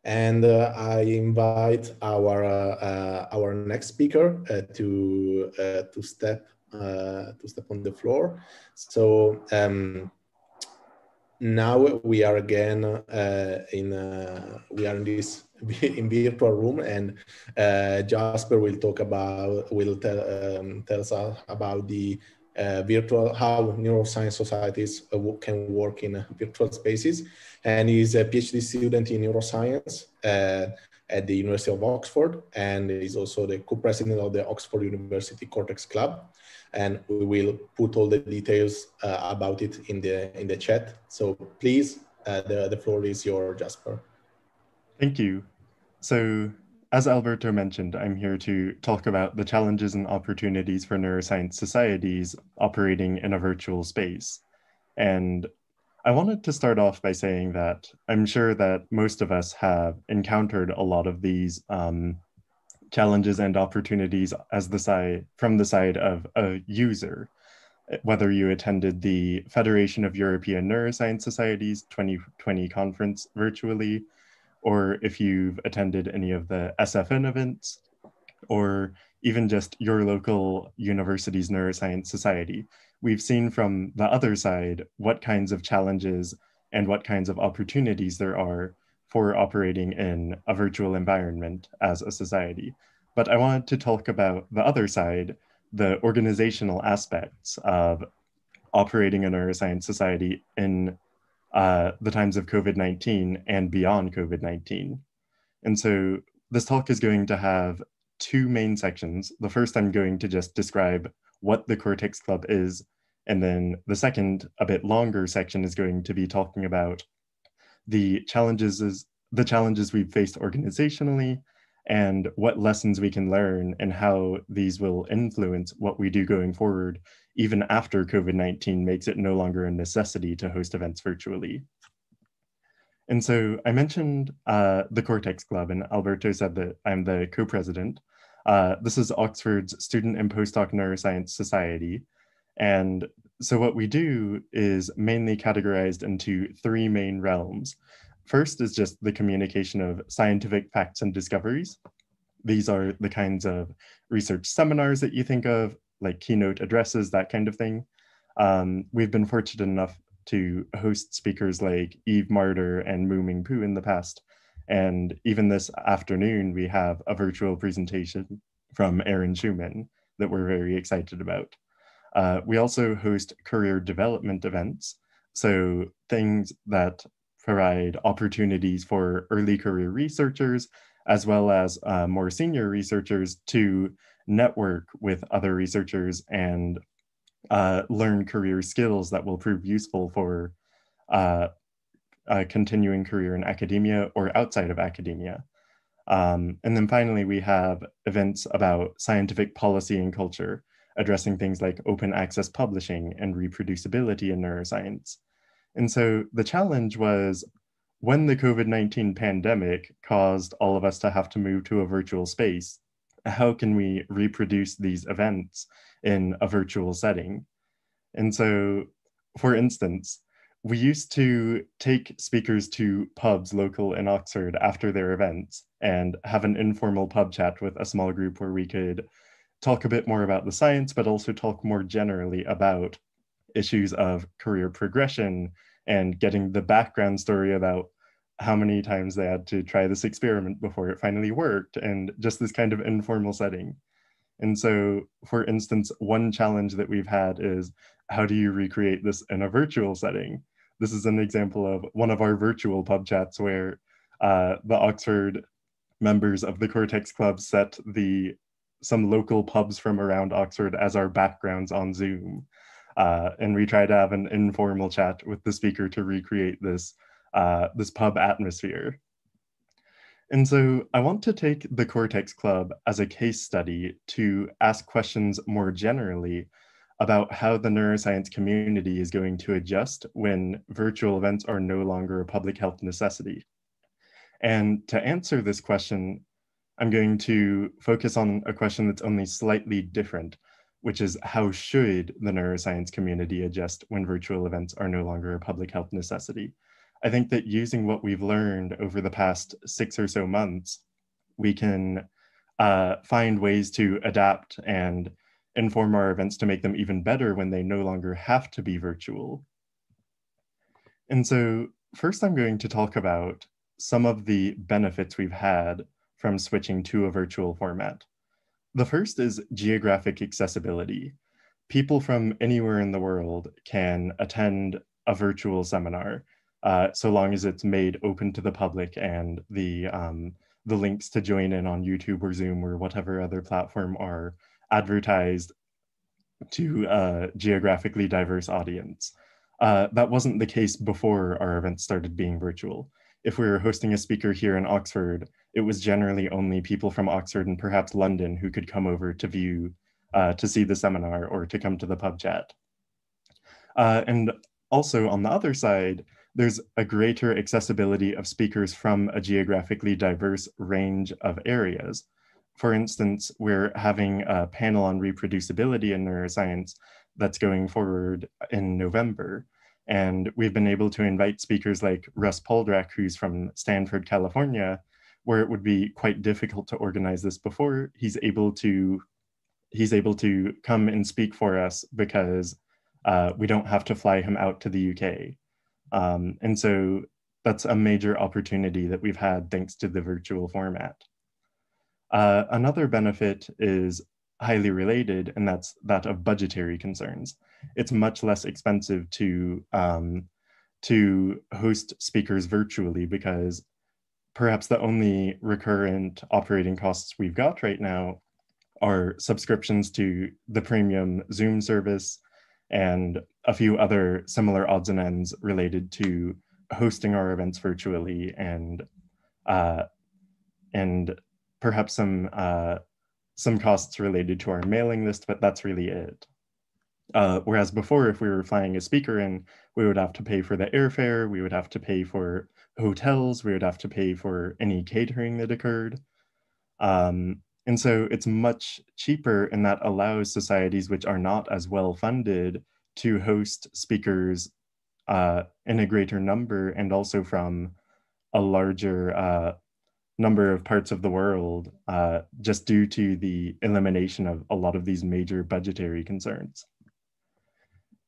And I invite our next speaker to step on the floor. So now we are again we are in this in virtual room, and Jasper will tell us about the how neuroscience societies can work in virtual spaces. And he's a PhD student in neuroscience at the University of Oxford, and he's also the co-president of the Oxford University Cortex Club. And we will put all the details about it in the chat. So please, the floor is yours, Jasper. Thank you. So, as Alberto mentioned, I'm here to talk about the challenges and opportunities for neuroscience societies operating in a virtual space. And I wanted to start off by saying that I'm sure that most of us have encountered a lot of these challenges and opportunities from the side of a user, whether you attended the Federation of European Neuroscience Societies 2020 conference virtually, or if you've attended any of the SFN events, or even just your local university's neuroscience society. We've seen from the other side what kinds of challenges and what kinds of opportunities there are for operating in a virtual environment as a society. But I wanted to talk about the other side, the organizational aspects of operating a neuroscience society in the times of COVID-19 and beyond COVID-19. And so this talk is going to have two main sections. The first, I'm going to just describe what the Cortex Club is. And then the second, a bit longer section, is going to be talking about the challenges we've faced organizationally and what lessons we can learn and how these will influence what we do going forward, even after COVID-19 makes it no longer a necessity to host events virtually. And so I mentioned the Cortex Club, and Alberto said that I'm the co-president. This is Oxford's Student and Postdoc Neuroscience Society. And so what we do is mainly categorized into three main realms. First is just the communication of scientific facts and discoveries. These are the kinds of research seminars that you think of, like keynote addresses, that kind of thing. We've been fortunate enough to host speakers like Eve Marder and Mu Ming Pu in the past. And even this afternoon, we have a virtual presentation from Aaron Schumann that we're very excited about. We also host career development events, so things that provide opportunities for early career researchers, as well as more senior researchers to network with other researchers and learn career skills that will prove useful for a continuing career in academia or outside of academia. And then finally, we have events about scientific policy and culture, addressing things like open access publishing and reproducibility in neuroscience. And so the challenge was, when the COVID-19 pandemic caused all of us to have to move to a virtual space, how can we reproduce these events in a virtual setting? And so, for instance, we used to take speakers to pubs local in Oxford after their events and have an informal pub chat with a small group where we could talk a bit more about the science, but also talk more generally about issues of career progression and getting the background story about how many times they had to try this experiment before it finally worked, and just this kind of informal setting. And so, for instance, one challenge that we've had is, how do you recreate this in a virtual setting? This is an example of one of our virtual pub chats where the Oxford members of the Cortex Club set some local pubs from around Oxford as our backgrounds on Zoom. And we try to have an informal chat with the speaker to recreate this pub atmosphere. And so I want to take the Cortex Club as a case study to ask questions more generally about how the neuroscience community is going to adjust when virtual events are no longer a public health necessity. And to answer this question, I'm going to focus on a question that's only slightly different, which is, how should the neuroscience community adjust when virtual events are no longer a public health necessity? I think that using what we've learned over the past 6 or so months, we can find ways to adapt and inform our events to make them even better when they no longer have to be virtual. And so first I'm going to talk about some of the benefits we've had from switching to a virtual format. The first is geographic accessibility. People from anywhere in the world can attend a virtual seminar, so long as it's made open to the public and the links to join in on YouTube or Zoom or whatever other platform are advertised to a geographically diverse audience. That wasn't the case before our events started being virtual. If we were hosting a speaker here in Oxford, it was generally only people from Oxford and perhaps London who could come over to view, to see the seminar or to come to the pub chat. And also on the other side, there's a greater accessibility of speakers from a geographically diverse range of areas. For instance, we're having a panel on reproducibility in neuroscience that's going forward in November. And we've been able to invite speakers like Russ Poldrack, who's from Stanford, California, where it would be quite difficult to organize this before. He's able to come and speak for us because we don't have to fly him out to the UK. And so that's a major opportunity that we've had thanks to the virtual format. Another benefit is highly related, and that's that of budgetary concerns. It's much less expensive to host speakers virtually because perhaps the only recurrent operating costs we've got right now are subscriptions to the premium Zoom service and a few other similar odds and ends related to hosting our events virtually and perhaps some costs related to our mailing list, but that's really it. Whereas before, if we were flying a speaker in, we would have to pay for the airfare, we would have to pay for hotels, we would have to pay for any catering that occurred. And so it's much cheaper, and that allows societies which are not as well funded to host speakers in a greater number and also from a larger number of parts of the world, just due to the elimination of a lot of these major budgetary concerns.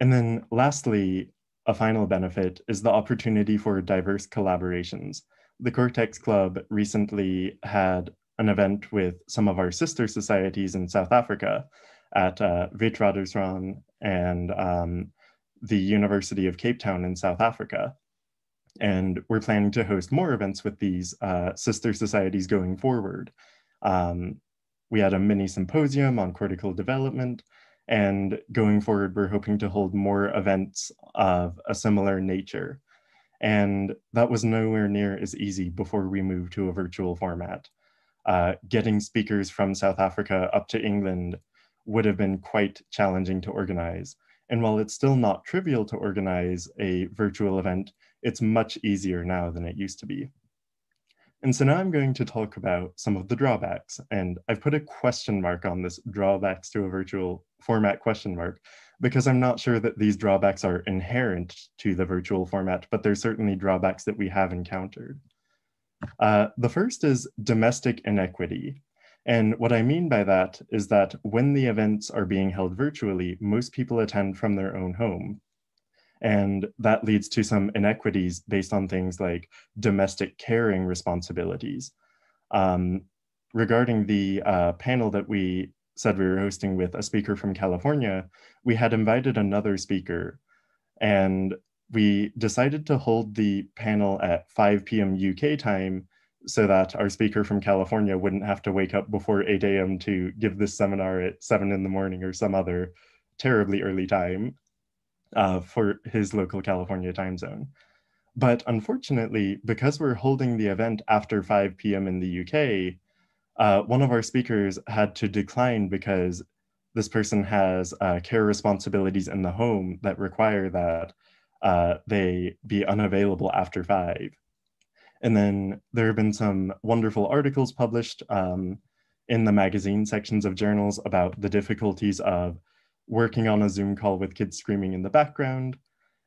And then lastly, a final benefit is the opportunity for diverse collaborations. The Cortex Club recently had an event with some of our sister societies in South Africa at Witwatersrand and the University of Cape Town in South Africa. And we're planning to host more events with these sister societies going forward. We had a mini symposium on cortical development, and going forward, we're hoping to hold more events of a similar nature. And that was nowhere near as easy before we moved to a virtual format. Getting speakers from South Africa up to England would have been quite challenging to organize. And while it's still not trivial to organize a virtual event, it's much easier now than it used to be. And so now I'm going to talk about some of the drawbacks. And I've put a question mark on this drawbacks to a virtual format question mark, because I'm not sure that these drawbacks are inherent to the virtual format, but there's certainly drawbacks that we have encountered. The first is domestic inequity. And what I mean by that is that when the events are being held virtually, most people attend from their own home. And that leads to some inequities based on things like domestic caring responsibilities. Regarding the panel that we said we were hosting with a speaker from California, we had invited another speaker, and we decided to hold the panel at 5 p.m. UK time so that our speaker from California wouldn't have to wake up before 8 a.m. to give this seminar at 7 in the morning or some other terribly early time for his local California time zone. But unfortunately, because we're holding the event after 5 p.m. in the UK, one of our speakers had to decline because this person has care responsibilities in the home that require that they be unavailable after 5. And then there have been some wonderful articles published in the magazine sections of journals about the difficulties of working on a Zoom call with kids screaming in the background.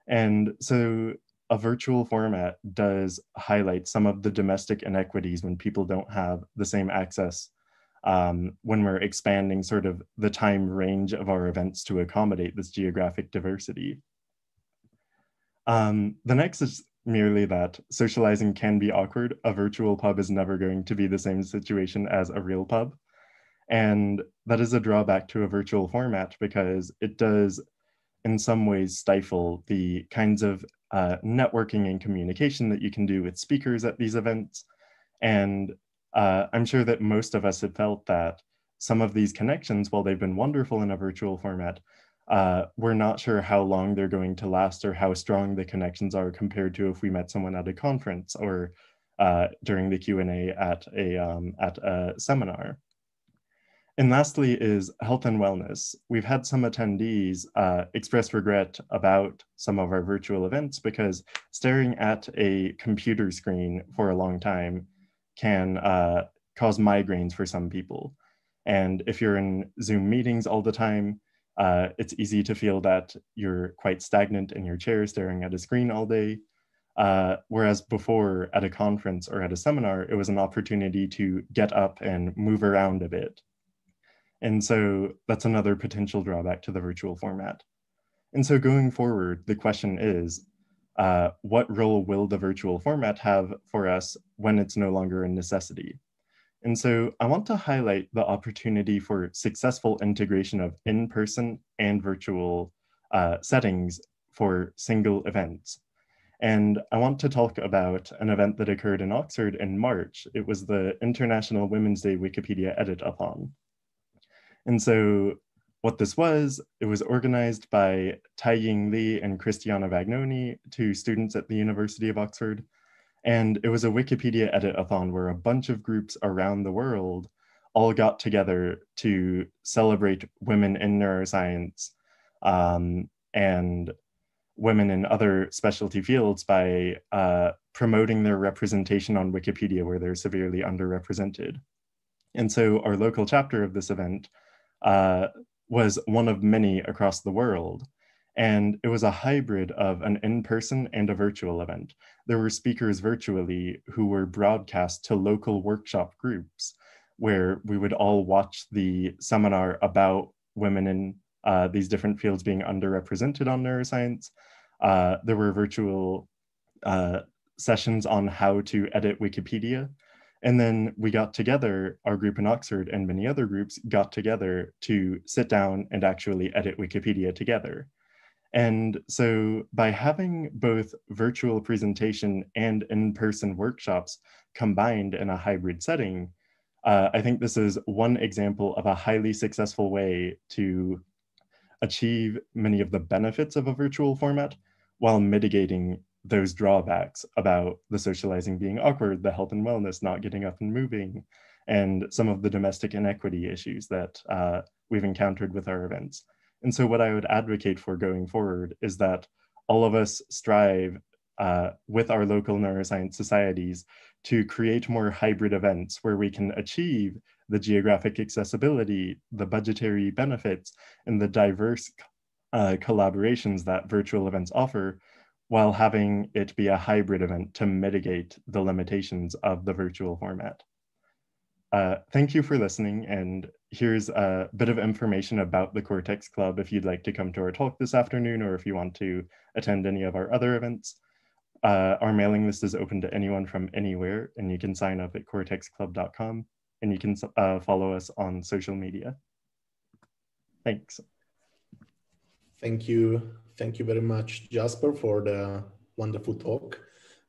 And so a virtual format does highlight some of the domestic inequities when people don't have the same access when we're expanding sort of the time range of our events to accommodate this geographic diversity. The next is merely that socializing can be awkward. A virtual pub is never going to be the same situation as a real pub. And that is a drawback to a virtual format because it does in some ways stifle the kinds of networking and communication that you can do with speakers at these events. And I'm sure that most of us have felt that some of these connections, while they've been wonderful in a virtual format, we're not sure how long they're going to last or how strong the connections are compared to if we met someone at a conference or during the Q&A at a seminar. And lastly is health and wellness. We've had some attendees express regret about some of our virtual events because staring at a computer screen for a long time can cause migraines for some people. And if you're in Zoom meetings all the time, it's easy to feel that you're quite stagnant in your chair staring at a screen all day. Whereas before at a conference or at a seminar, it was an opportunity to get up and move around a bit. And so that's another potential drawback to the virtual format. And so going forward, the question is, what role will the virtual format have for us when it's no longer a necessity? And so I want to highlight the opportunity for successful integration of in-person and virtual settings for single events. And I want to talk about an event that occurred in Oxford in March. It was the International Women's Day Wikipedia Edit-a-thon. And so what this was, it was organized by Tai-Ying Lee and Christiana Vagnoni, two students at the University of Oxford. And it was a Wikipedia edit-a-thon where a bunch of groups around the world all got together to celebrate women in neuroscience and women in other specialty fields by promoting their representation on Wikipedia where they're severely underrepresented. And so our local chapter of this event was one of many across the world. And it was a hybrid of an in-person and a virtual event. There were speakers virtually who were broadcast to local workshop groups where we would all watch the seminar about women in these different fields being underrepresented on neuroscience. There were virtual sessions on how to edit Wikipedia. And then we got together, our group in Oxford and many other groups got together to sit down and actually edit Wikipedia together. And so by having both virtual presentation and in-person workshops combined in a hybrid setting, I think this is one example of a highly successful way to achieve many of the benefits of a virtual format while mitigating those drawbacks about the socializing being awkward, the health and wellness not getting up and moving, and some of the domestic inequity issues that we've encountered with our events. And so what I would advocate for going forward is that all of us strive with our local neuroscience societies to create more hybrid events where we can achieve the geographic accessibility, the budgetary benefits, and the diverse collaborations that virtual events offer, while having it be a hybrid event to mitigate the limitations of the virtual format. Thank you for listening, and here's a bit of information about the Cortex Club if you'd like to come to our talk this afternoon or if you want to attend any of our other events. Our mailing list is open to anyone from anywhere, and you can sign up at cortexclub.com, and you can follow us on social media. Thanks. Thank you. Thank you very much, Jasper, for the wonderful talk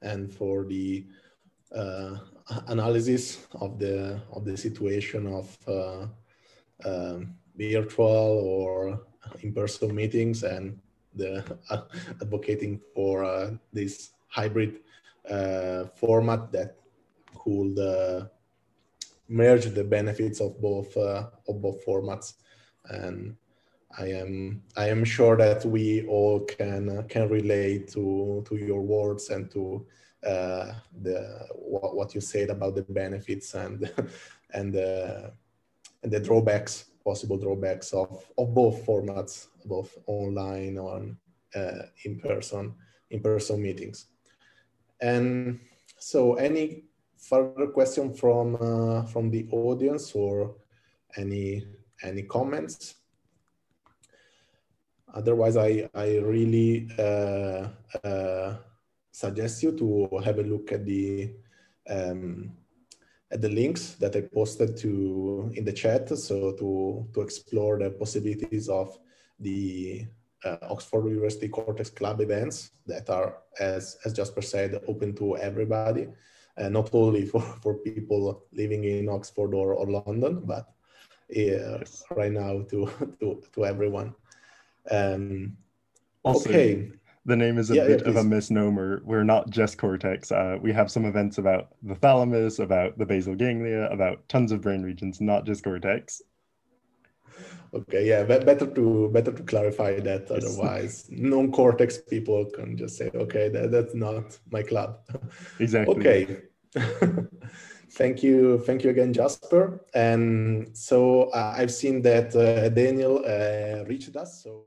and for the analysis of the situation of virtual or in-person meetings and the advocating for this hybrid format that could merge the benefits of both formats. And I am sure that we all can relate to your words and to what you said about the benefits and and the drawbacks, possible drawbacks of both formats, both online or in person, in-person meetings. And so any further question from the audience or any comments? Otherwise, I really suggest you to have a look at the links that I posted in the chat, so to explore the possibilities of the Oxford University Cortex Club events that are, as Jasper said, open to everybody, not only for people living in Oxford or London, but yes, right now to everyone. Also, okay. The name is a bit of a misnomer. We're not just cortex. We have some events about the thalamus, about the basal ganglia, about tons of brain regions, not just cortex. Okay, yeah, better to clarify that. Yes. Otherwise, non-cortex people can just say, okay, that's not my club. Exactly. Okay. Thank you again, Jasper. And so I've seen that Daniel reached us. So.